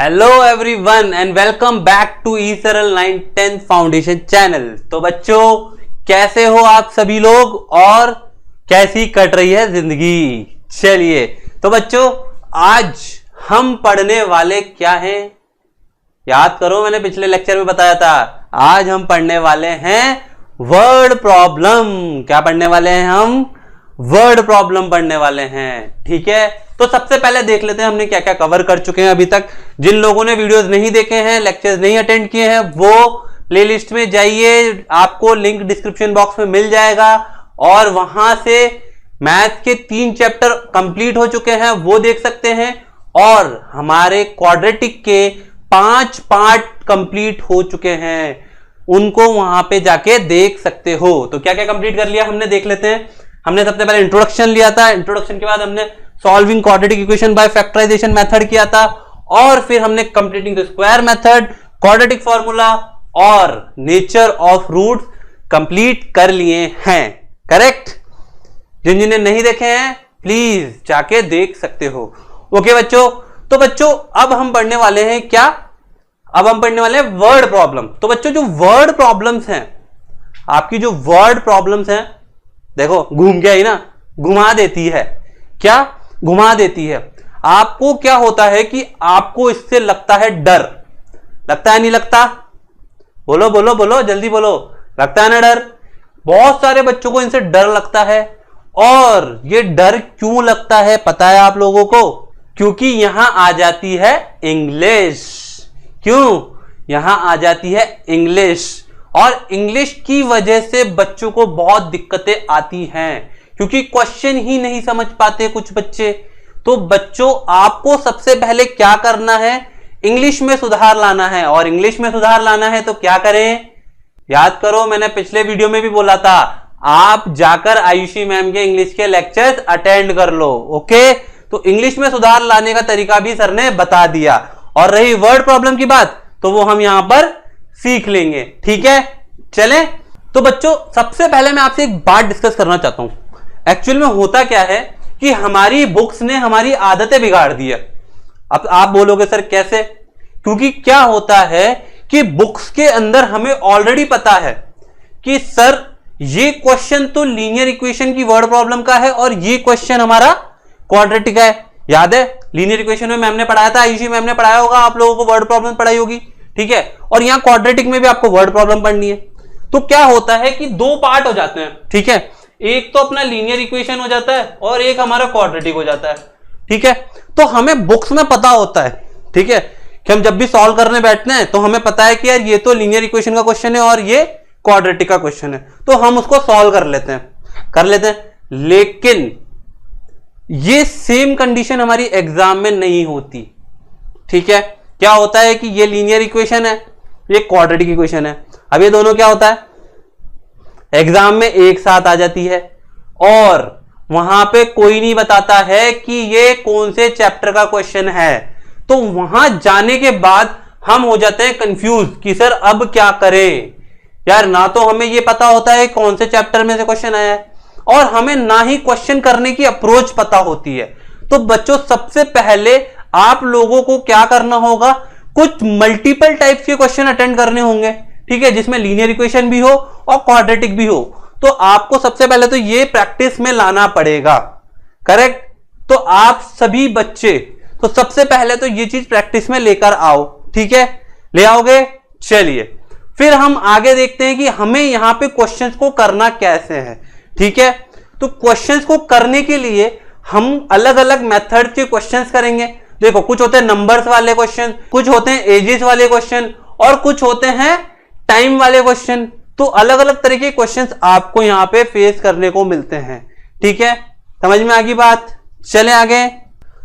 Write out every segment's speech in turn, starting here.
Hello everyone and welcome back to ईसरल 910 foundation channel. तो बच्चों कैसे हो आप सभी लोग और कैसी कट रही है जिंदगी। चलिए तो बच्चों आज हम पढ़ने वाले क्या हैं, याद करो मैंने पिछले लेक्चर में बताया था। आज हम पढ़ने वाले हैं वर्ड प्रॉब्लम। क्या पढ़ने वाले हैं हम? वर्ड प्रॉब्लम पढ़ने वाले हैं। ठीक है, तो सबसे पहले देख लेते हैं हमने क्या क्या कवर कर चुके हैं अभी तक। जिन लोगों ने वीडियोस नहीं देखे हैं, लेक्चर्स नहीं अटेंड किए हैं, वो प्लेलिस्ट में जाइए, आपको लिंक डिस्क्रिप्शन बॉक्स में मिल जाएगा और वहां से मैथ के 3 चैप्टर कंप्लीट हो चुके हैं, वो देख सकते हैं। और हमारे क्वाड्रेटिक के 5 पार्ट कंप्लीट हो चुके हैं, उनको वहां पे जाके देख सकते हो। तो क्या क्या कंप्लीट कर लिया हमने देख लेते हैं। हमने सबसे पहले इंट्रोडक्शन लिया था, इंट्रोडक्शन के बाद हमने solving quadratic equation by factorisation method किया था और फिर हमने completing the square method, quadratic formula और नेचर ऑफ रूट्स कंप्लीट कर लिए हैं। करेक्ट? जिन जिन्हें नहीं देखे हैं प्लीज जाके देख सकते हो। ओके बच्चों, तो बच्चों अब हम पढ़ने वाले हैं क्या? अब हम पढ़ने वाले हैं वर्ड प्रॉब्लम। तो बच्चों जो वर्ड प्रॉब्लम्स हैं, आपकी जो वर्ड प्रॉब्लम्स हैं, देखो घूम के आई ना, घुमा देती है। क्या घुमा देती है? आपको क्या होता है कि आपको इससे लगता है डर। लगता है नहीं लगता? बोलो बोलो बोलो, जल्दी बोलो। लगता है ना डर? बहुत सारे बच्चों को इनसे डर लगता है। और ये डर क्यों लगता है पता है आप लोगों को? क्योंकि यहां आ जाती है इंग्लिश। क्यों? यहां आ जाती है इंग्लिश, और इंग्लिश की वजह से बच्चों को बहुत दिक्कतें आती हैं, क्योंकि क्वेश्चन ही नहीं समझ पाते कुछ बच्चे। तो बच्चों आपको सबसे पहले क्या करना है? इंग्लिश में सुधार लाना है। और इंग्लिश में सुधार लाना है तो क्या करें? याद करो मैंने पिछले वीडियो में भी बोला था, आप जाकर आयुषी मैम के इंग्लिश के लेक्चर्स अटेंड कर लो। ओके, तो इंग्लिश में सुधार लाने का तरीका भी सर ने बता दिया। और रही वर्ड प्रॉब्लम की बात, तो वो हम यहां पर सीख लेंगे। ठीक है, चलें। तो बच्चों सबसे पहले मैं आपसे एक बात डिस्कस करना चाहता हूं। एक्चुअल में होता क्या है कि हमारी बुक्स ने हमारी आदतें बिगाड़ दी है। अब आप बोलोगे सर कैसे? क्योंकि क्या होता है कि बुक्स के अंदर हमें ऑलरेडी पता है कि सर ये क्वेश्चन तो लीनियर इक्वेशन की वर्ड प्रॉब्लम का है और ये क्वेश्चन हमारा क्वाड्रेटिक है। याद है लीनियर इक्वेशन में मैम ने पढ़ाया था, आयुषी मैम ने पढ़ाया होगा, आप लोगों को वर्ड प्रॉब्लम पढ़ाई होगी। ठीक है, और यहां क्वाड्रेटिक में भी आपको वर्ड प्रॉब्लम पढ़नी है। तो क्या होता है कि 2 पार्ट हो जाते हैं। ठीक है, एक तो अपना लीनियर इक्वेशन हो जाता है और एक हमारा क्वाड्रेटिक हो जाता है। ठीक है, तो हमें बुक्स में पता होता है, ठीक है, कि हम जब भी सॉल्व करने बैठते हैं तो हमें पता है कि यार ये तो लीनियर इक्वेशन का क्वेश्चन है और ये क्वाड्रेटिक का क्वेश्चन है, तो हम उसको सॉल्व कर लेते हैं। लेकिन ये सेम कंडीशन हमारी एग्जाम में नहीं होती। ठीक है, क्या होता है कि ये लीनियर इक्वेशन है, ये क्वाड्रेटिक इक्वेशन है। अब ये दोनों क्या होता है, एग्जाम में एक साथ आ जाती है और वहां पे कोई नहीं बताता है कि ये कौन से चैप्टर का क्वेश्चन है। तो वहां जाने के बाद हम हो जाते हैं कंफ्यूज कि सर अब क्या करें। यार ना तो हमें ये पता होता है कौन से चैप्टर में से क्वेश्चन आया है और हमें ना ही क्वेश्चन करने की अप्रोच पता होती है। तो बच्चों सबसे पहले आप लोगों को क्या करना होगा, कुछ मल्टीपल टाइप्स के क्वेश्चन अटेंड करने होंगे। ठीक है, जिसमें लीनियर इक्वेशन भी हो और क्वाड्रेटिक भी हो। तो आपको सबसे पहले तो ये प्रैक्टिस में लाना पड़ेगा। करेक्ट? तो आप सभी बच्चे तो सबसे पहले तो ये चीज प्रैक्टिस में लेकर आओ। ठीक है, ले आओगे? चलिए फिर हम आगे देखते हैं कि हमें यहां पे क्वेश्चंस को करना कैसे है। ठीक है, तो क्वेश्चंस को करने के लिए हम अलग अलग मेथड के क्वेश्चंस करेंगे। देखो कुछ होते हैं नंबर्स वाले क्वेश्चन, कुछ होते हैं एजेस वाले क्वेश्चन और कुछ होते हैं टाइम वाले क्वेश्चन। तो अलग अलग तरह के क्वेश्चंस आपको यहां पे फेस करने को मिलते हैं। ठीक है, समझ में आ गई बात? चले आगे।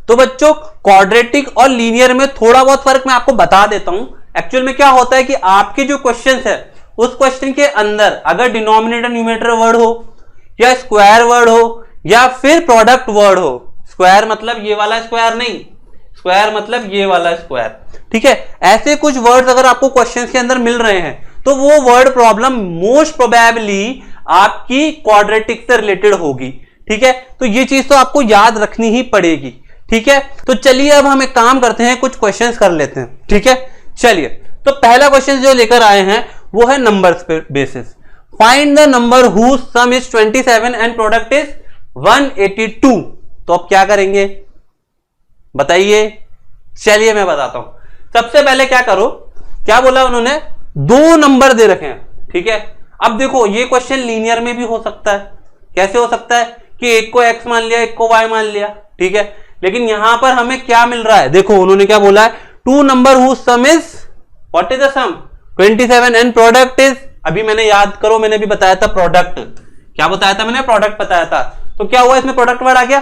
तो बच्चों क्वाड्रेटिक और लीनियर में थोड़ा बहुत फर्क मैं आपको बता देता हूं। एक्चुअल में क्या होता है कि आपके जो क्वेश्चंस है उस क्वेश्चन के अंदर अगर डिनोमिनेटर न्यूमरेटर वर्ड हो या स्क्वायर वर्ड हो या फिर प्रोडक्ट वर्ड हो, स्क्वायर मतलब ये वाला स्क्वायर नहीं, स्क्वायर मतलब ये वाला स्क्वायर। ठीक है, ऐसे कुछ वर्ड्स अगर आपको क्वेश्चंस के अंदर मिल रहे हैं तो वो वर्ड प्रॉब्लम मोस्ट प्रोबेबली आपकी क्वाड्रेटिक से रिलेटेड होगी। ठीक है, तो ये चीज तो आपको याद रखनी ही पड़ेगी। ठीक है, तो चलिए अब हम एक काम करते हैं, कुछ क्वेश्चंस कर लेते हैं। ठीक है, चलिए तो पहला क्वेश्चन जो लेकर आए हैं वो है नंबर्स पे basis. Find the number whose sum is 27 and product is 182। तो अब क्या करेंगे बताइए? चलिए मैं बताता हूं। सबसे पहले क्या करो, क्या बोला उन्होंने, दो नंबर दे रखे हैं। ठीक है, अब देखो ये क्वेश्चन लीनियर में भी हो सकता है। कैसे हो सकता है कि एक को x मान लिया, एक को y मान लिया। ठीक है, लेकिन यहां पर हमें क्या मिल रहा है, देखो उन्होंने क्या बोला है, two number whose sum is, what is the sum, 27 and product is, अभी मैंने याद करो, मैंने भी बताया था प्रोडक्ट, क्या बताया था मैंने, प्रोडक्ट बताया था। तो क्या हुआ, इसमें प्रोडक्ट वर्ड आ गया।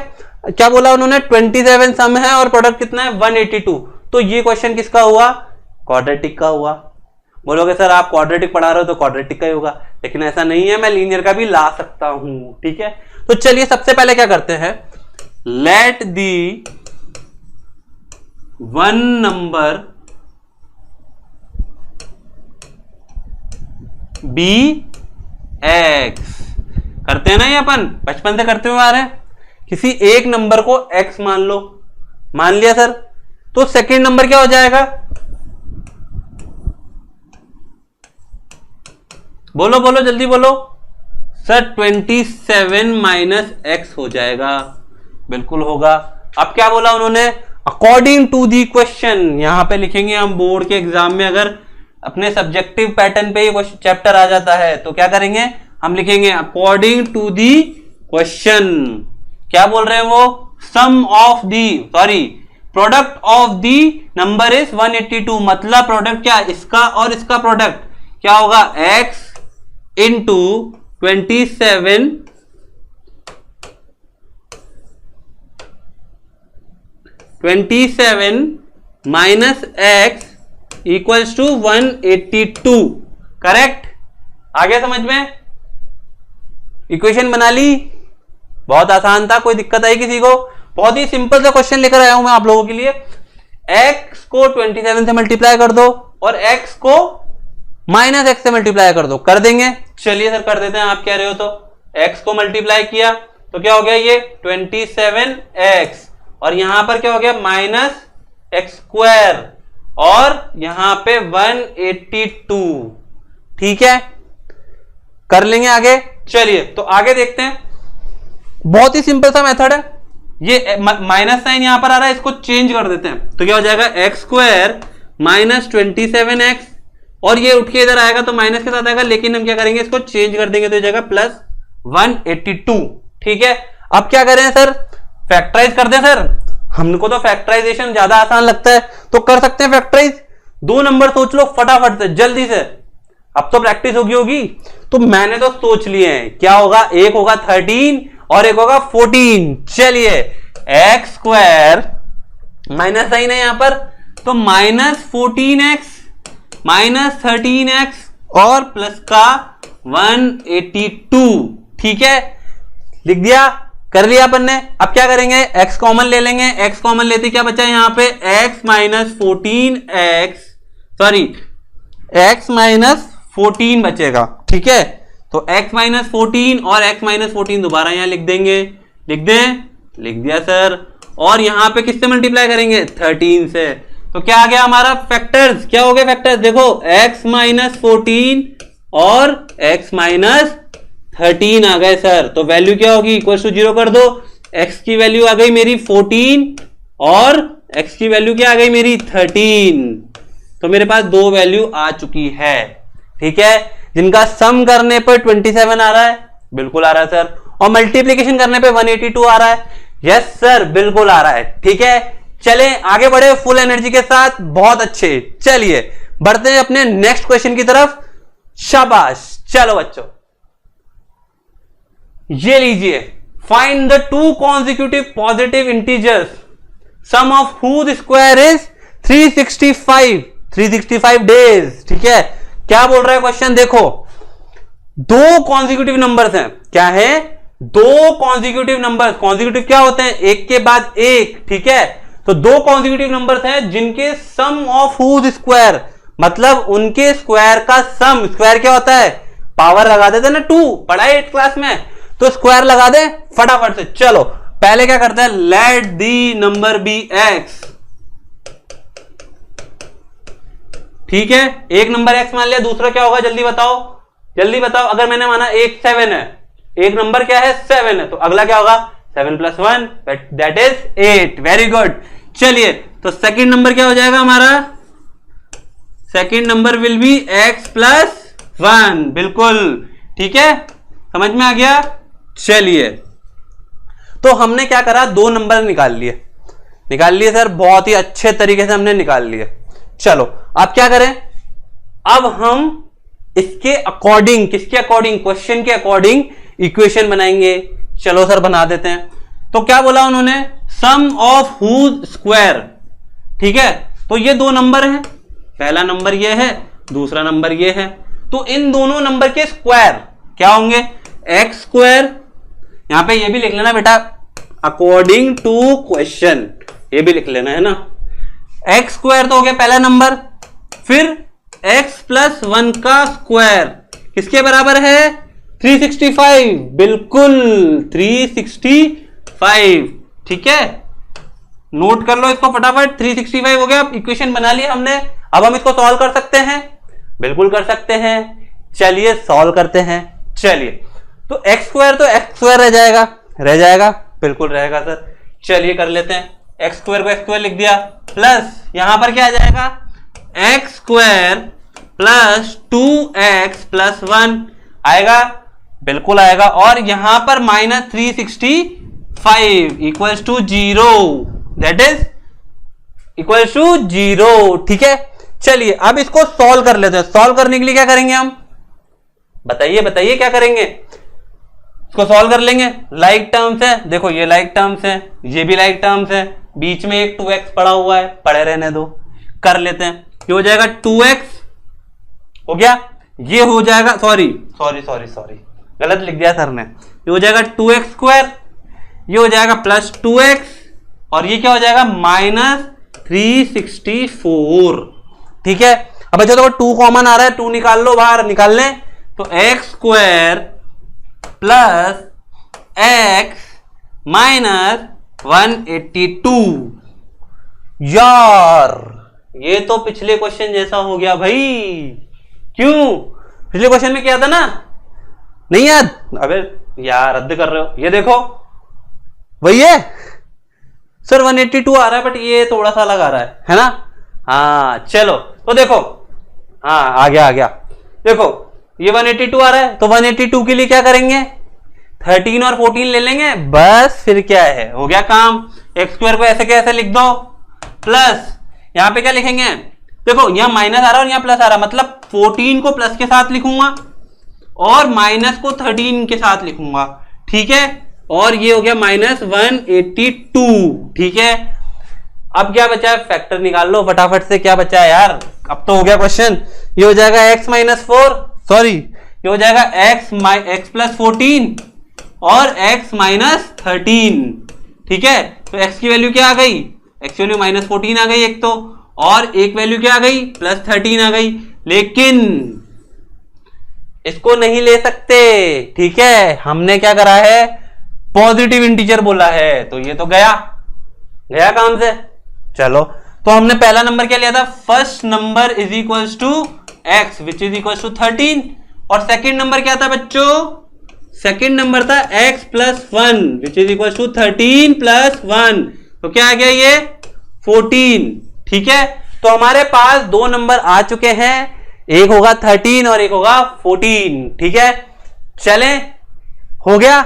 क्या बोला उन्होंने, 27 सम है और प्रोडक्ट कितना है 182। तो ये क्वेश्चन किसका हुआ, क्वाड्रेटिक का हुआ। बोलोगे सर आप क्वाड्रेटिक पढ़ा रहे हो तो क्वाड्रेटिक का ही होगा, लेकिन ऐसा नहीं है, मैं लीनियर का भी ला सकता हूं। ठीक है, तो चलिए सबसे पहले क्या करते हैं, let the one number be x, करते हैं ना ये अपन बचपन से करते हुए आ रहे हैं। किसी एक नंबर को x मान लो, मान लिया सर, तो सेकंड नंबर क्या हो जाएगा, बोलो बोलो जल्दी बोलो सर, 27 माइनस x हो जाएगा। बिल्कुल होगा। अब क्या बोला उन्होंने, अकॉर्डिंग टू दी क्वेश्चन, यहां पे लिखेंगे हम बोर्ड के एग्जाम में, अगर अपने सब्जेक्टिव पैटर्न पे ये चैप्टर आ जाता है तो क्या करेंगे, हम लिखेंगे अकॉर्डिंग टू दी क्वेश्चन। क्या बोल रहे हैं वो, sum of the, sorry, product of the number is 182। मतलब प्रोडक्ट क्या, इसका और इसका प्रोडक्ट क्या होगा, x into 27 minus x equals to 182। Correct, आ गया समझ में, इक्वेशन बना ली। बहुत आसान था, कोई दिक्कत आई किसी को? बहुत ही सिंपल सा क्वेश्चन लेकर आया हूं मैं आप लोगों के लिए। x को 27 से मल्टीप्लाई कर दो और x को माइनस x से मल्टीप्लाई कर दो, कर देंगे। चलिए सर कर देते हैं, आप कह रहे हो तो। x को मल्टीप्लाई किया तो क्या हो गया, ये 27x, और यहां पर क्या हो गया, माइनस एक्स स्क्वायर, और यहां पे 182। ठीक है, कर लेंगे आगे। चलिए तो आगे देखते हैं, बहुत ही सिंपल सा मेथड है। ये माइनस साइन यहां पर आ रहा है, इसको चेंज कर देते हैं तो क्या हो जाएगा, एक्स स्क्वायर माइनस 27x, और ये उठ के इधर आएगा तो माइनस के साथ आएगा, लेकिन हम क्या करेंगे, इसको चेंज कर देंगे तो हो जाएगा प्लस 182। ठीक है, अब क्या करें सर, फैक्टराइज कर दें सर, हमको तो फैक्टराइजेशन ज्यादा आसान लगता है, तो कर सकते हैं फैक्टराइज। दो नंबर सोच लो फटाफट से, जल्दी से, अब तो प्रैक्टिस होगी। तो मैंने तो सोच लिए हैं, क्या होगा, एक होगा 13 और एक होगा 14। चलिए एक्स स्क्वायर, माइनस साइन है यहां पर, तो माइनस 14x माइनस 13x और प्लस का 182। ठीक है, लिख दिया, कर लिया अपन ने। अब क्या करेंगे, x कॉमन ले लेंगे, x कॉमन लेते क्या बचा यहां पे, x minus 14x, sorry x minus 14 बचेगा। ठीक है, तो x माइनस 14 और x माइनस 14 दोबारा यहां लिख देंगे, लिख दें, लिख दिया सर। और यहां पे किससे मल्टीप्लाई करेंगे, 13 से, तो क्या आ गया हमारा फैक्टर्स, क्या हो गया फैक्टर्स, देखो x माइनस 14 और x माइनस 13 आ गए सर। तो वैल्यू क्या होगी, इक्वल टू 0 कर दो, x की वैल्यू आ गई मेरी 14 और x की वैल्यू क्या आ गई मेरी 13। तो मेरे पास दो वैल्यू आ चुकी है। ठीक है, जिनका सम करने पर 27 आ रहा है, बिल्कुल आ रहा है सर, और मल्टीप्लीकेशन करने पे 182 आ रहा है, यस सर बिल्कुल आ रहा है। ठीक है, चलें आगे बढ़े फुल एनर्जी के साथ, बहुत अच्छे। चलिए बढ़ते हैं अपने नेक्स्ट क्वेश्चन की तरफ, शाबाश। चलो बच्चों ये लीजिए, find the two consecutive positive integers sum of whose square is 365 days. ठीक है, क्या बोल रहा है क्वेश्चन, देखो दो कॉन्जिक्यूटिव नंबर्स हैं, क्या है, दो कॉन्जिक्यूटिव नंबर्स। कॉन्जिक्यूटिव क्या होते हैं, एक के बाद एक। ठीक है, तो दो कॉन्जिक्यूटिव नंबर्स हैं जिनके सम ऑफ हुज स्क्वायर, मतलब उनके स्क्वायर का सम, स्क्वायर क्या होता है, पावर लगा देते ना 2, पढ़ा है 8th क्लास में, तो स्क्वायर लगा दे फटाफट से। चलो पहले क्या करते हैं, let the number be x, ठीक है, एक नंबर एक्स मान लिया, दूसरा क्या होगा जल्दी बताओ, जल्दी बताओ। अगर मैंने माना एक 7 है, एक नंबर क्या है 7 है, तो अगला क्या होगा 7 + 1 दैट इज 8। Very good. चलिए तो सेकंड नंबर क्या हो जाएगा हमारा, second number will be x + 1, बिल्कुल ठीक है, समझ में आ गया। चलिए तो हमने क्या करा, दो नंबर निकाल लिए सर, बहुत ही अच्छे तरीके से हमने निकाल लिए। चलो अब क्या करें, अब हम इसके अकॉर्डिंग, किसके अकॉर्डिंग, क्वेश्चन के अकॉर्डिंग इक्वेशन बनाएंगे। चलो सर बना देते हैं। तो क्या बोला उन्होंने, सम ऑफ हुज स्क्वायर, ठीक है, तो ये दो नंबर हैं, पहला नंबर ये है, दूसरा नंबर ये है, तो इन दोनों नंबर के स्क्वायर क्या होंगे, x², यहां पे ये भी लिख लेना बेटा, अकॉर्डिंग टू क्वेश्चन, ये भी लिख लेना है ना। x² तो हो गया पहला नंबर, फिर x + 1 का स्क्वायर किसके बराबर है, 365, बिल्कुल 365, ठीक है, नोट कर लो इसको फटाफट। 365 हो गया, इक्वेशन बना लिया हमने। अब हम इसको सॉल्व कर सकते हैं, बिल्कुल कर सकते हैं। चलिए सॉल्व करते हैं। चलिए तो x² तो x² रह जाएगा, बिल्कुल रहेगा सर। चलिए कर लेते हैं, x² को x² लिख दिया, प्लस यहां पर क्या आ जाएगा, x² + 2x + 1 आएगा, बिल्कुल आएगा, और यहां पर -365 equals to 0, that is equals to 0, ठीक है। चलिए अब इसको सॉल्व कर लेते हैं। सॉल्व करने के लिए क्या करेंगे हम, बताइए क्या करेंगे, इसको सॉल्व कर लेंगे। लाइक टर्म्स है, देखो ये लाइक टर्म्स है, ये भी लाइक टर्म्स है, बीच में एक 2x पड़ा हुआ है, पड़े रहने दो, कर लेते हैं। ये हो जाएगा 2x, हो गया, ये हो जाएगा, सॉरी गलत लिख दिया सर ने, ये हो जाएगा 2x², ये हो जाएगा +2x, और ये क्या हो जाएगा -364, ठीक है। अब बच्चों देखो 2 कॉमन आ रहा है, 2 निकाल लो बाहर, निकाल लें, तो x² + x -182, यार ये तो पिछले क्वेश्चन जैसा हो गया भाई, क्यों, पिछले क्वेश्चन में क्या था ना, नहीं याद, अबे यार रद्द कर रहे हो, ये देखो वही है सर, 182 आ रहा है, बट ये थोड़ा सा अलग आ रहा है ना। हाँ चलो तो देखो, हाँ आ गया, देखो ये 182 आ रहा है, तो 182 के लिए क्या करेंगे, 13 और 14 ले लेंगे, बस फिर क्या है, हो गया काम। x² को ऐसे कैसे लिख दो, प्लस यहां पे क्या लिखेंगे, देखो यहां माइनस आ रहा है और यहां प्लस आ रहा है, मतलब 14 को प्लस के साथ लिखूंगा और माइनस को 13 के साथ लिखूंगा, ठीक है, और ये हो गया -182, ठीक है। अब क्या बचा है, फैक्टर निकाल लो फटाफट से, क्या बचा है यार, अब तो हो गया क्वेश्चन। ये हो जाएगा x - 4, सॉरी ये हो जाएगा x + 14 और x - 13, ठीक है। तो x की वैल्यू क्या आ गई, x की वैल्यू -14 आ गई एक तो, और एक वैल्यू क्या आ गई, +13 आ गई, लेकिन इसको नहीं ले सकते, ठीक है, हमने क्या करा है, पॉजिटिव इंटीजर बोला है, तो ये तो गया काम से। चलो तो हमने पहला नंबर क्या लिया था, first number is equals to x which is equals to 13, और सेकंड नंबर क्या था बच्चों, सेकंड नंबर था x + 1 which is equals to 13 + 1, तो क्या आ गया ये 14, ठीक है। तो हमारे पास दो नंबर आ चुके हैं, एक होगा 13 और एक होगा 14, ठीक है। चले, हो गया,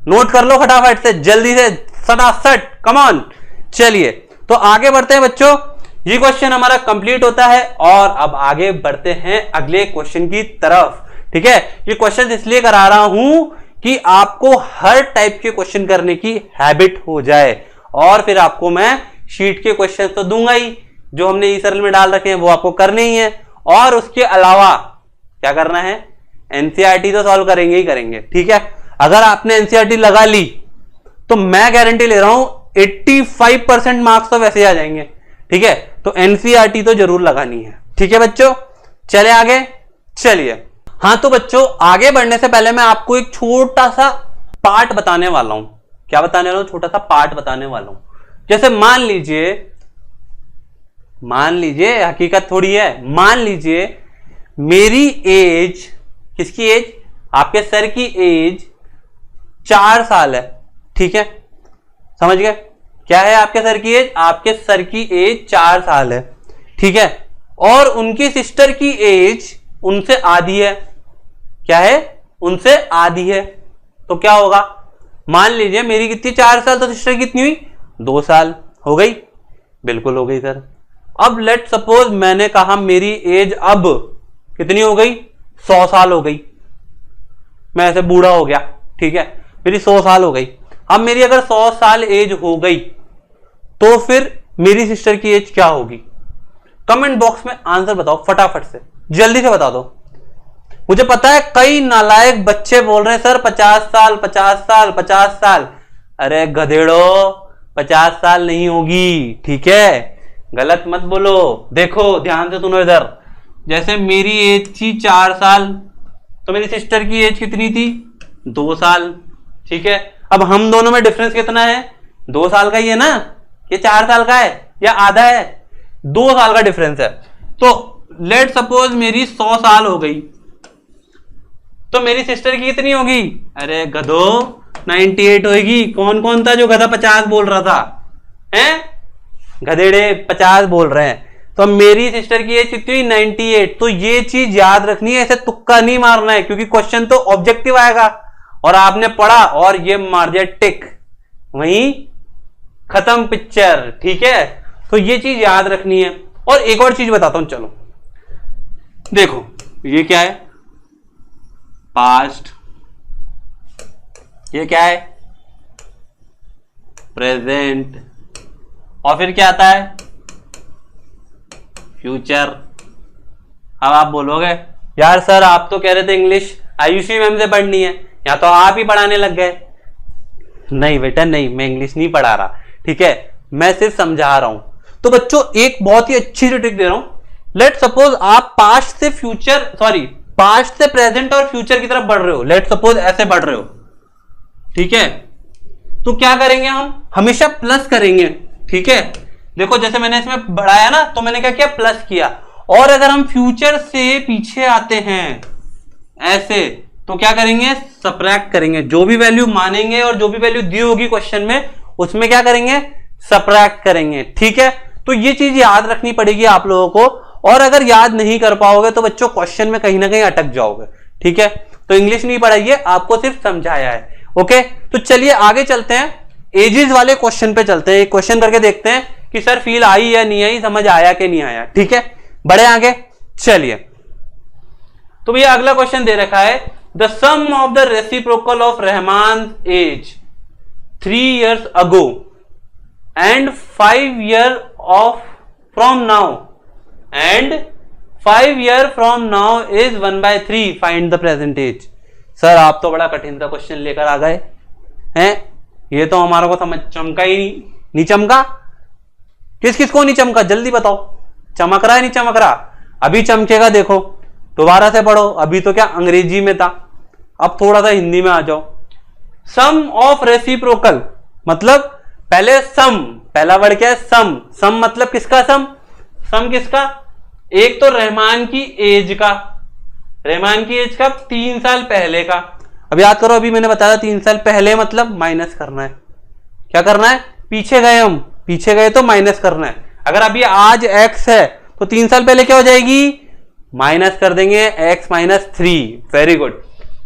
नोट कर लो फटाफट से, जल्दी से, सटासट, कम ऑन। चलिए तो आगे बढ़ते हैं बच्चों, ये क्वेश्चन हमारा कंप्लीट होता है, और अब आगे बढ़ते हैं अगले क्वेश्चन की तरफ, ठीक है। ये क्वेश्चन इसलिए करा रहा हूं कि आपको हर टाइप के क्वेश्चन करने की हैबिट हो जाए, और फिर आपको मैं शीट के क्वेश्चन तो दूंगा ही, जो हमने ई सरल में डाल रखे हैं वो आपको करने ही है, और उसके अलावा क्या करना है, एनसीईआरटी तो सॉल्व करेंगे ही करेंगे, ठीक है। अगर आपने एनसीईआरटी लगा ली तो मैं गारंटी ले रहा हूं 85% मार्क्स तो वैसे आ जाएंगे, ठीक है। तो एनसीईआरटी तो जरूर लगानी है, ठीक है बच्चों। चले आगे, चलिए। हाँ तो बच्चों आगे बढ़ने से पहले मैं आपको एक छोटा सा पार्ट बताने वाला हूं, क्या बताने वाला हूं, छोटा सा पार्ट बताने वाला हूं। जैसे मान लीजिए हकीकत थोड़ी है, मान लीजिए मेरी एज, किसकी एज, आपके सर की एज 4 साल है, ठीक है, समझ गए, क्या है आपके सर की एज, आपके सर की एज 4 साल है, ठीक है, और उनकी सिस्टर की एज उनसे आधी है, क्या है, उनसे आधी है, तो क्या होगा, मान लीजिए मेरी कितनी 4 साल, तो सिस्टर कितनी हुई 2 साल, हो गई, बिल्कुल हो गई सर। अब लेट सपोज मैंने कहा मेरी एज अब कितनी हो गई, 100 साल हो गई, मैं ऐसे बूढ़ा हो गया, ठीक है, मेरी 100 साल हो गई। अब मेरी अगर 100 साल एज हो गई तो फिर मेरी सिस्टर की एज क्या होगी, कमेंट बॉक्स में आंसर बताओ फटाफट से, जल्दी से बता दो। मुझे पता है कई नालायक बच्चे बोल रहे हैं सर 50 साल 50 साल 50 साल, अरे गधेड़ो 50 साल नहीं होगी, ठीक है, गलत मत बोलो। देखो ध्यान से सुनो इधर, जैसे मेरी एज थी 4 साल, तो मेरी सिस्टर की एज कितनी थी 2 साल, ठीक है, अब हम दोनों में डिफरेंस कितना है, 2 साल का ही है ना, ये 4 साल का है या आधा है, 2 साल का डिफरेंस है। तो लेट सपोज मेरी 100 साल हो गई, तो मेरी सिस्टर की कितनी होगी, अरे गधो 98 होगी। कौन कौन था जो गधा 50 बोल रहा था, हैं, गधेड़े 50 बोल रहे हैं, तो मेरी सिस्टर की एज कितनी 98। तो ये चीज याद रखनी है, ऐसे तुक्का नहीं मारना है, क्योंकि क्वेश्चन तो ऑब्जेक्टिव आएगा और आपने पढ़ा और ये मार दिया टिक, वहीं खत्म पिक्चर, ठीक है, तो ये चीज याद रखनी है। और एक और चीज बताता हूं, चलो देखो ये क्या है, पास्ट, ये क्या है प्रेजेंट, और फिर क्या आता है फ्यूचर। अब आप बोलोगे यार सर आप तो कह रहे थे इंग्लिश आयुषी मैम से पढ़नी है, या तो आप ही पढ़ाने लग गए। नहीं बेटा नहीं, मैं इंग्लिश नहीं पढ़ा रहा, ठीक है, मैं सिर्फ समझा रहा हूं। तो बच्चों एक बहुत ही अच्छी सी ट्रिक दे रहा हूं, लेट सपोज आप पास्ट से फ्यूचर, सॉरी पास्ट से प्रेजेंट और फ्यूचर की तरफ बढ़ रहे हो, लेट सपोज ऐसे बढ़ रहे हो, ठीक है, तो क्या करेंगे, हम हमेशा प्लस करेंगे, ठीक है, देखो जैसे मैंने इसमें बढ़ाया ना, तो मैंने क्या किया, प्लस किया। और अगर हम फ्यूचर से पीछे आते हैं ऐसे, तो क्या करेंगे, सबट्रैक्ट करेंगे, जो भी वैल्यू मानेंगे और जो भी वैल्यू दी होगी क्वेश्चन में उसमें क्या करेंगे, सबट्रैक्ट करेंगे, ठीक है। तो ये चीज याद रखनी पड़ेगी आप लोगों को, और अगर याद नहीं कर पाओगे तो बच्चों क्वेश्चन में कहीं ना कहीं अटक जाओगे, ठीक है। तो इंग्लिश नहीं पढ़ाइए, आपको सिर्फ समझाया है, ओके। तो चलिए आगे चलते हैं, एजेस वाले क्वेश्चन पे चलते हैं, एक क्वेश्चन करके देखते हैं कि सर फील आई या नहीं आई, समझ आया कि नहीं आया, ठीक है, बढ़े आगे, चलिए। तो भैया अगला क्वेश्चन दे रखा है, the sum of the reciprocal of Rahman age 3 years ago and 5 year of from now and 5 year from now is 1/3, find the present age। Sir आप तो बड़ा कठिन सा क्वेश्चन लेकर आ गए हैं, ये तो हमारे को समझ चमका ही नहीं चमका, किस किस को नहीं चमका, जल्दी बताओ, चमक रहा है नहीं चमक रहा, अभी चमकेगा, देखो दोबारा से पढ़ो, अभी तो क्या अंग्रेजी में था, अब थोड़ा सा हिंदी में आ जाओ। सम ऑफ रेसिप्रोकल मतलब पहले सम, पहला वर्ड क्या है, सम, सम मतलब किसका सम, सम किसका, एक तो रहमान की एज का, रहमान की एज का 3 साल पहले का, अब याद करो अभी मैंने बताया 3 साल पहले मतलब माइनस करना है, क्या करना है, पीछे गए हम, पीछे गए तो माइनस करना है। अगर अभी आज x है तो 3 साल पहले क्या हो जाएगी, माइनस कर देंगे x -3, वेरी गुड।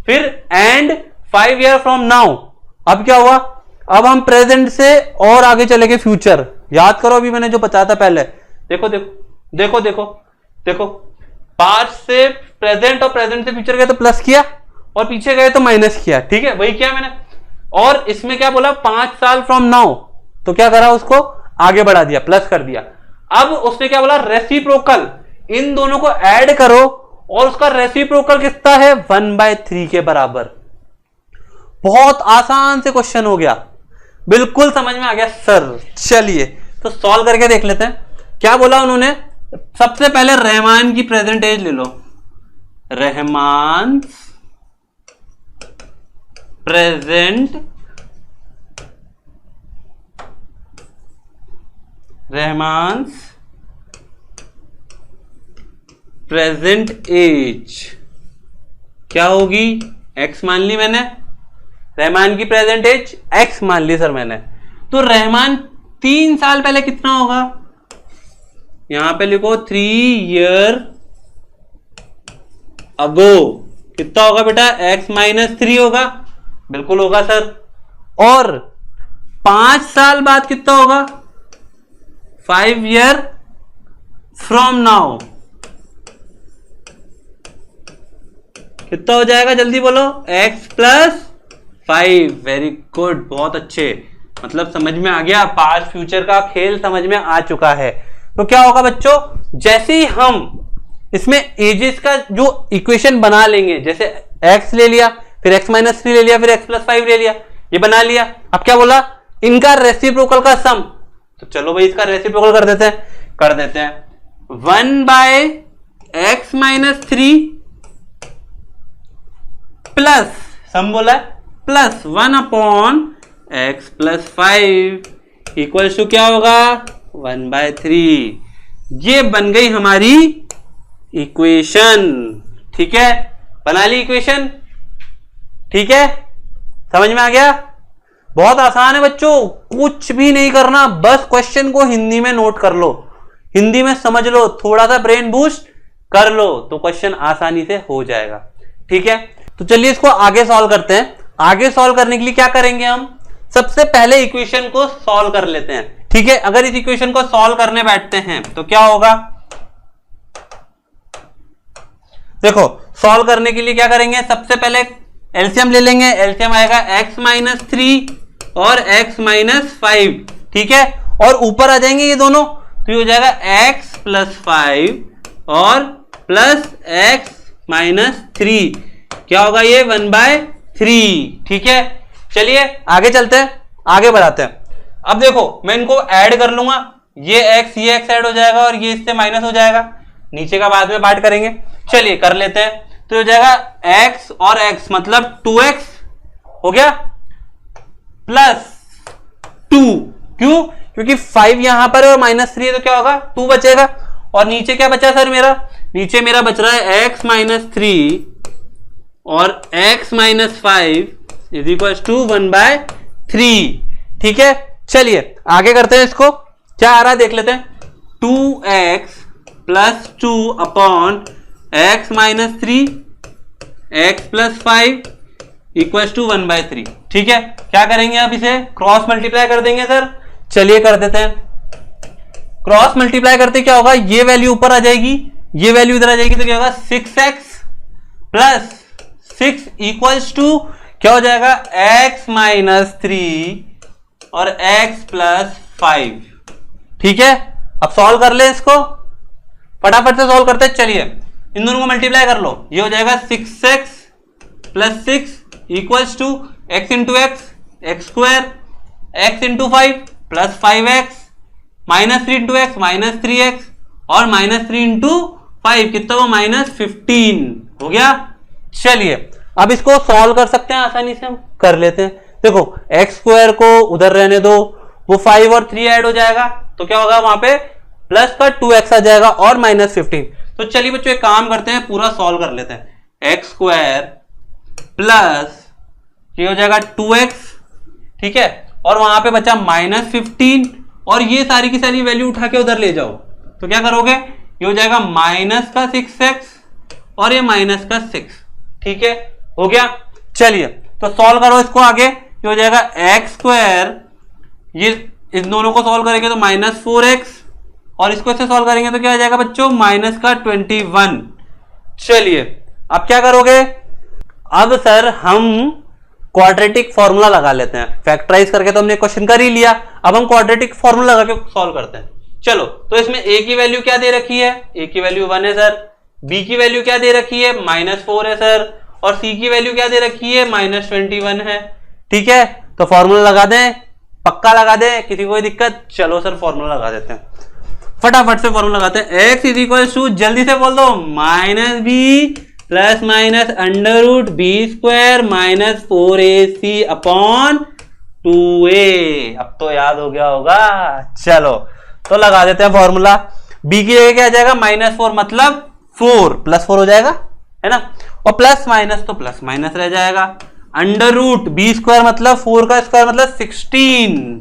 फिर एंड 5 year फ्रॉम नाउ, अब क्या हुआ, अब हम प्रेजेंट से और आगे चले गए फ्यूचर, याद करो अभी मैंने जो बताया था पहले, देखो देखो देखो देखो देखो, पास्ट से प्रेजेंट और प्रेजेंट से फ्यूचर गए तो प्लस किया और पीछे गए तो माइनस किया, ठीक है, वही किया मैंने। और इसमें क्या बोला, 5 साल फ्रॉम नाउ, तो क्या करा, उसको आगे बढ़ा दिया, प्लस कर दिया। अब उसने क्या बोला, रेसिप्रोकल, इन दोनों को ऐड करो और उसका रेसिप्रोकल कितना है, 1/3 के बराबर। बहुत आसान से क्वेश्चन हो गया, बिल्कुल समझ में आ गया सर। चलिए तो सॉल्व करके देख लेते हैं, क्या बोला उन्होंने, सबसे पहले रहमान की प्रेजेंट एज ले लो, रहमान प्रेजेंट रहमान्स प्रेजेंट एज क्या होगी? एक्स मान ली मैंने, रहमान की प्रेजेंट एज एक्स मान ली सर मैंने। तो रहमान 3 साल पहले कितना होगा? यहां पे लिखो 3 ईयर अगो। कितना होगा बेटा? x माइनस 3 होगा। बिल्कुल होगा सर। और 5 साल बाद कितना होगा? 5 ईयर फ्रॉम नाउ कितना हो जाएगा? जल्दी बोलो। x plus 5। वेरी गुड, बहुत अच्छे। मतलब समझ में आ गया, पास्ट फ्यूचर का खेल समझ में आ चुका है। तो क्या होगा बच्चों, जैसे ही हम इसमें एजेस का जो इक्वेशन बना लेंगे, जैसे x ले लिया, फिर x माइनस 3 ले लिया, फिर x प्लस 5 ले लिया, ये बना लिया। अब क्या बोला? इनका रेसिप्रोकल का सम। तो चलो भाई इसका रेसिप्रोकल कर देते हैं 1 बाय x माइनस 3 प्लस सम बोला plus 1 upon x plus 5 equals to क्या होगा? 1 बाय 3। ये बन गई हमारी इक्वेशन। ठीक है, बना ली इक्वेशन। ठीक है, समझ में आ गया? बहुत आसान है बच्चों, कुछ भी नहीं करना, बस क्वेश्चन को हिंदी में नोट कर लो, हिंदी में समझ लो, थोड़ा सा ब्रेन बूस्ट कर लो तो क्वेश्चन आसानी से हो जाएगा। ठीक है, तो चलिए इसको आगे सॉल्व करते हैं। आगे सॉल्व करने के लिए क्या करेंगे हम? सबसे पहले इक्वेशन को सॉल्व कर लेते हैं। ठीक है, अगर इस इक्वेशन को सॉल्व करने बैठते हैं तो क्या होगा? देखो, सॉल्व करने के लिए क्या करेंगे? सबसे पहले एलसीएम ले लेंगे। एलसीएम आएगा x माइनस 3 और x माइनस 5। ठीक है, और ऊपर आ जाएंगे ये दोनों, तो ये हो जाएगा x प्लस 5 और प्लस x माइनस 3। क्या होगा ये? 1 बाय 3। ठीक है, चलिए आगे चलते हैं, आगे बढ़ाते हैं। अब देखो मैं इनको ऐड कर लूंगा, ये x ऐड हो जाएगा और ये इससे माइनस हो जाएगा, नीचे का बाद में बांट करेंगे। चलिए कर लेते हैं। तो हो जाएगा x और x मतलब 2x हो गया प्लस 2। क्यों? क्योंकि 5 यहां पर है और माइनस 3 है, तो क्या होगा? 2 बचेगा। और नीचे क्या बचा सर मेरा? नीचे मेरा बच रहा है x माइनस 3 और x minus 5 is equal to 1 by 3। ठीक है, चलिए आगे करते हैं। इसको क्या आ रहा है देख लेते हैं। 2x plus 2 upon x minus 3 x plus 5 equal to 1 by 3। ठीक है, क्या करेंगे? अब इसे क्रॉस मल्टीप्लाई कर देंगे सर। चलिए कर देते हैं। क्रॉस मल्टीप्लाई करते क्या होगा? ये वैल्यू ऊपर आ जाएगी, ये वैल्यू इधर आ जाएगी, तो क्या होगा? 6x प्लस 6 इक्वल्स टू क्या हो जाएगा? x माइनस 3 और x प्लस 5। ठीक है, अब सॉल्व कर ले इसको, फटाफट से सॉल्व करते हैं। चलिए इन दोनों को मल्टीप्लाई कर लो, ये हो जाएगा 6x plus 6 equals to x into x square, x into 5 plus 5x minus 3 into x minus 3x और माइनस 3 इंटू 5 कितना हुआ? माइनस 15 हो गया। चलिए अब इसको सॉल्व कर सकते हैं, आसानी से हम कर लेते हैं। देखो एक्स स्क्वायर को उधर रहने दो, वो 5 और 3 ऐड हो जाएगा, तो क्या होगा? वहां पे प्लस का 2x आ जाएगा और माइनस 15। तो चलिए बच्चों एक काम करते हैं, पूरा सॉल्व कर लेते हैं। एक्स स्क्वायर प्लस ये हो जाएगा 2x। ठीक है, और वहां पे बचा माइनस 15 और ये सारी की सारी वैल्यू उठा के उधर ले जाओ, तो क्या करोगे? ये हो जाएगा माइनस का 6x और ये माइनस का 6। ठीक है, हो गया। चलिए तो सॉल्व करो इसको आगे। ये हो जाएगा एक्स स्क्वायर, ये इन दोनों को सॉल्व करेंगे तो माइनस 4x और इसको इससे सॉल्व करेंगे तो क्या हो जाएगा बच्चों? माइनस का 21। चलिए अब क्या करोगे? अब सर हम क्वाड्रेटिक फॉर्मूला लगा लेते हैं। फैक्टराइज करके तो हमने क्वेश्चन कर ही लिया, अब हम क्वाड्रेटिक फॉर्मूला लगा के सॉल्व करते हैं। चलो तो इसमें a की वैल्यू क्या दे रखी है? a की वैल्यू 1 है सर। b की वैल्यू क्या दे रखी है? -4 है सर। और c की वैल्यू क्या दे रखी है? -21 है। ठीक है, तो फॉर्मूला लगा दें, पक्का लगा दें, किसी को कोई दिक्कत? चलो सर फॉर्मूला लगा देते हैं, फटाफट से फॉर्मूला लगाते हैं। x इज इक्वल टू, जल्दी से बोल दो, -b plus minus under root b square minus 4ac upon 2a। अब तो याद हो गया होगा। चलो तो लगा देते हैं फॉर्मूला। b की जगह क्या आ जाएगा, -4 मतलब 4 +4 हो जाएगा, है ना, और प्लस माइनस तो प्लस माइनस रह जाएगा। अंडर रूट b² मतलब 4 का स्क्वायर मतलब 16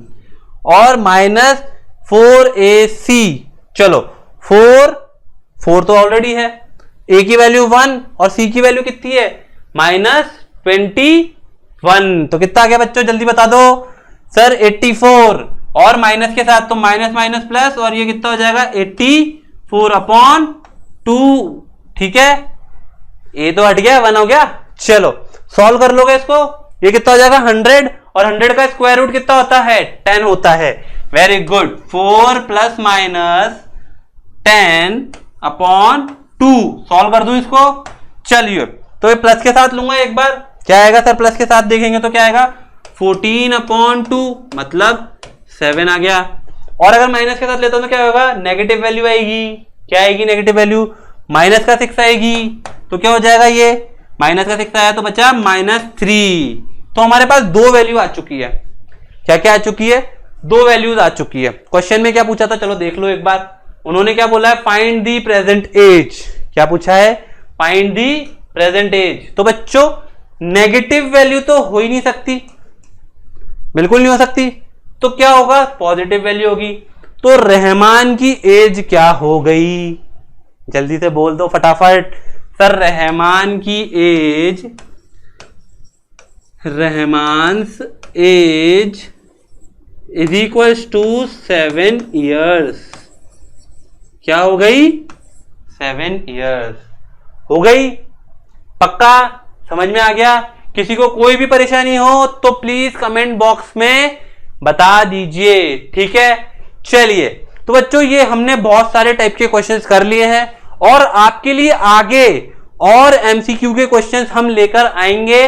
और -4ac। चलो 4 तो ऑलरेडी है, a की वैल्यू 1 और c की वैल्यू कितनी है -21। तो कितना आ गया बच्चों, जल्दी बता दो सर। 84 और माइनस के साथ तो माइनस माइनस प्लस, और ये कितना हो जाएगा 84/2। ठीक है, ए तो हट गया, 1 हो गया। चलो सॉल्व कर लोगे इसको, ये कितना हो जाएगा 100, और 100 का स्क्वायर रूट कितना होता है 10 होता है। Very good, 4 ± 10/2। सॉल्व कर दूं इसको, चलिए तो ये प्लस के साथ लूंगा एक बार, क्या आएगा सर, प्लस के साथ देखेंगे तो क्या आएगा 14/2 मतलब 7 आ गया। और अगर माइनस के साथ लेता हूं तो क्या होगा, नेगेटिव वैल्यू आएगी। क्या आएगी नेगेटिव वैल्यू, माइनस का 6 आएगी, तो क्या हो जाएगा, ये माइनस का 6 आया तो बचा -3। तो हमारे पास 2 वैल्यू आ चुकी है। क्या क्या आ चुकी है, 2 वैल्यूज आ चुकी है। क्वेश्चन में क्या पूछा था, चलो देख लो एक बार। उन्होंने क्या बोला है, फाइंड दी प्रेजेंट एज। क्या पूछा है, फाइंड दी प्रेजेंट एज। तो बच्चों नेगेटिव वैल्यू तो हो ही नहीं सकती, बिल्कुल नहीं हो सकती, तो क्या होगा, पॉजिटिव वैल्यू होगी। तो रहमान की एज क्या हो गई, जल्दी से बोल दो फटाफट सर। रहमान की age, Rahman's age is equals to 7 years. क्या हो गई, 7 ईयर्स हो गई। पक्का समझ में आ गया। किसी को कोई भी परेशानी हो तो प्लीज कमेंट बॉक्स में बता दीजिए, ठीक है। चलिए तो बच्चों ये हमने बहुत सारे टाइप के क्वेश्चंस कर लिए हैं, और आपके लिए आगे और एमसीक्यू के क्वेश्चंस हम लेकर आएंगे,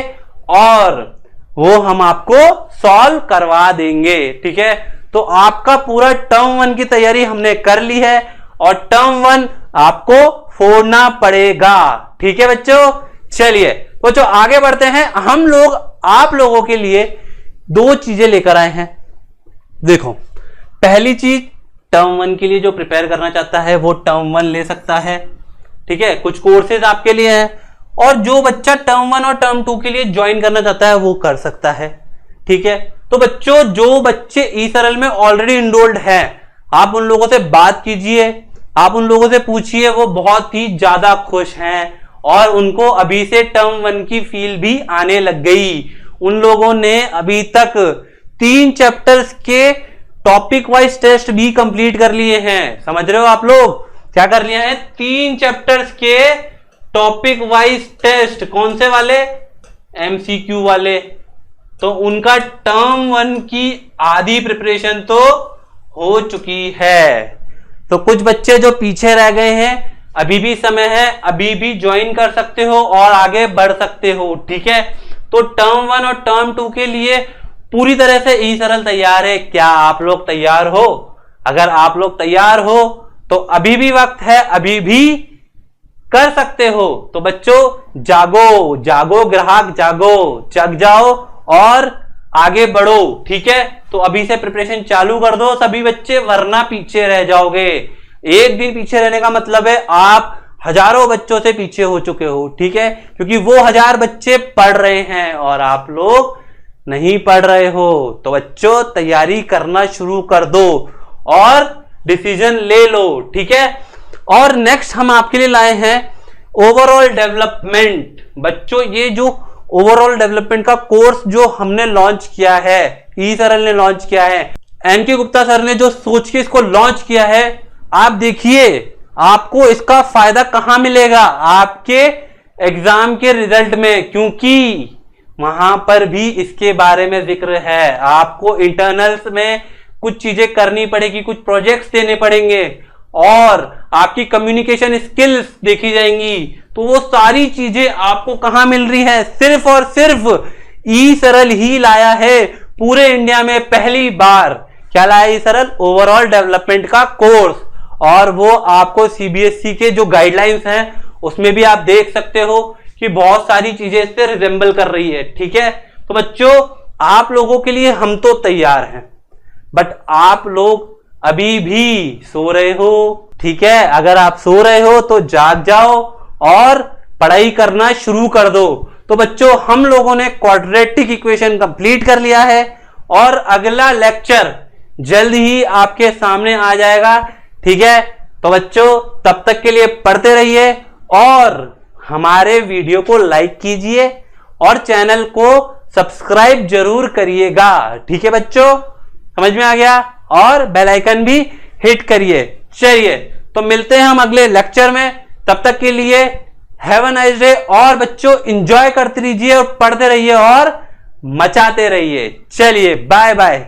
और वो हम आपको सॉल्व करवा देंगे, ठीक है। तो आपका पूरा टर्म 1 की तैयारी हमने कर ली है, और टर्म 1 आपको फोड़ना पड़ेगा, ठीक है बच्चों। चलिए बच्चों आगे बढ़ते हैं। हम लोग आप लोगों के लिए 2 चीजें लेकर आए हैं। देखो, पहली चीज, टर्म 1 के लिए जो प्रिपेयर करना चाहता है वो टर्म 1 ले सकता है, ठीक है। कुछ कोर्सेज आपके लिए हैं, और जो बच्चा टर्म 1 और टर्म 2 के लिए ज्वाइन करना चाहता है वो कर सकता है, ठीक है। तो बच्चों जो बच्चे ई सरल में ऑलरेडी इनरोल्ड हैं, आप उन लोगों से बात कीजिए, आप उन लोगों से पूछिए, वो बहुत ही ज्यादा खुश हैं, और उनको अभी से टर्म 1 की फील भी आने लग गई। उन लोगों ने अभी तक 3 चैप्टर्स के टॉपिक वाइज टेस्ट भी कंप्लीट कर लिए हैं। समझ रहे हो आप लोग, क्या कर लिया है, 3 चैप्टर्स के टॉपिक वाइज टेस्ट। कौन से वाले, एमसीक्यू वाले। तो उनका टर्म 1 की आधी प्रिपरेशन तो हो चुकी है। तो कुछ बच्चे जो पीछे रह गए हैं, अभी भी समय है, अभी भी ज्वाइन कर सकते हो और आगे बढ़ सकते हो, ठीक है। तो टर्म 1 और टर्म 2 के लिए पूरी तरह से ई सरल तैयार है। क्या आप लोग तैयार हो? अगर आप लोग तैयार हो तो अभी भी वक्त है, अभी भी कर सकते हो। तो बच्चों जागो, जागो ग्राहक जागो, जग जाओ और आगे बढ़ो, ठीक है। तो अभी से प्रिपरेशन चालू कर दो सभी बच्चे, वरना पीछे रह जाओगे। एक दिन पीछे रहने का मतलब है आप हजारों बच्चों से पीछे हो चुके हो, ठीक है। क्योंकि वो 1000 बच्चे पढ़ रहे हैं और आप लोग नहीं पढ़ रहे हो। तो बच्चों तैयारी करना शुरू कर दो और डिसीजन ले लो, ठीक है। और नेक्स्ट हम आपके लिए लाए हैं ओवरऑल डेवलपमेंट। बच्चों ये जो ओवरऑल डेवलपमेंट का कोर्स जो हमने लॉन्च किया है, ई सरल ने लॉन्च किया है, एनके गुप्ता सर ने जो सोच के इसको लॉन्च किया है, आप देखिए आपको इसका फायदा कहां मिलेगा, आपके एग्जाम के रिजल्ट में, क्योंकि वहां पर भी इसके बारे में जिक्र है। आपको इंटरनल्स में कुछ चीजें करनी पड़ेगी, कुछ प्रोजेक्ट्स देने पड़ेंगे और आपकी कम्युनिकेशन स्किल्स देखी जाएंगी। तो वो सारी चीजें आपको कहां मिल रही है, सिर्फ और सिर्फ ई सरल ही लाया है पूरे इंडिया में पहली बार। क्या लाया ई सरल? ओवरऑल डेवलपमेंट का कोर्स। और वो आपको सीबीएसई के जो गाइडलाइंस हैं उसमें भी आप देख सकते हो कि बहुत सारी चीजें इससे रिजेंबल कर रही है, ठीक है। तो बच्चों आप लोगों के लिए हम तो तैयार हैं, बट आप लोग अभी भी सो रहे हो, ठीक है? अगर आप सो रहे हो तो जाग जाओ और पढ़ाई करना शुरू कर दो। तो बच्चों, हम लोगों ने क्वाड्रेटिक इक्वेशन कंप्लीट कर लिया है और अगला लेक्चर जल्द ही आपके सामने आ जाएगा, ठीक है? तो बच्चों, तब तक के लिए पढ़ते रहिए और हमारे वीडियो को लाइक कीजिए और चैनल को सब्सक्राइब जरूर करिएगा, ठीक है बच्चों? समझ में आ गया? और बेल आइकन भी हिट करिए। चलिए, तो मिलते हैं हम अगले लेक्चर में। तब तक के लिए हैव अ नाइस डे। और बच्चों, एंजॉय करते रहिए और पढ़ते रहिए और मचाते रहिए। चलिए, बाय बाय।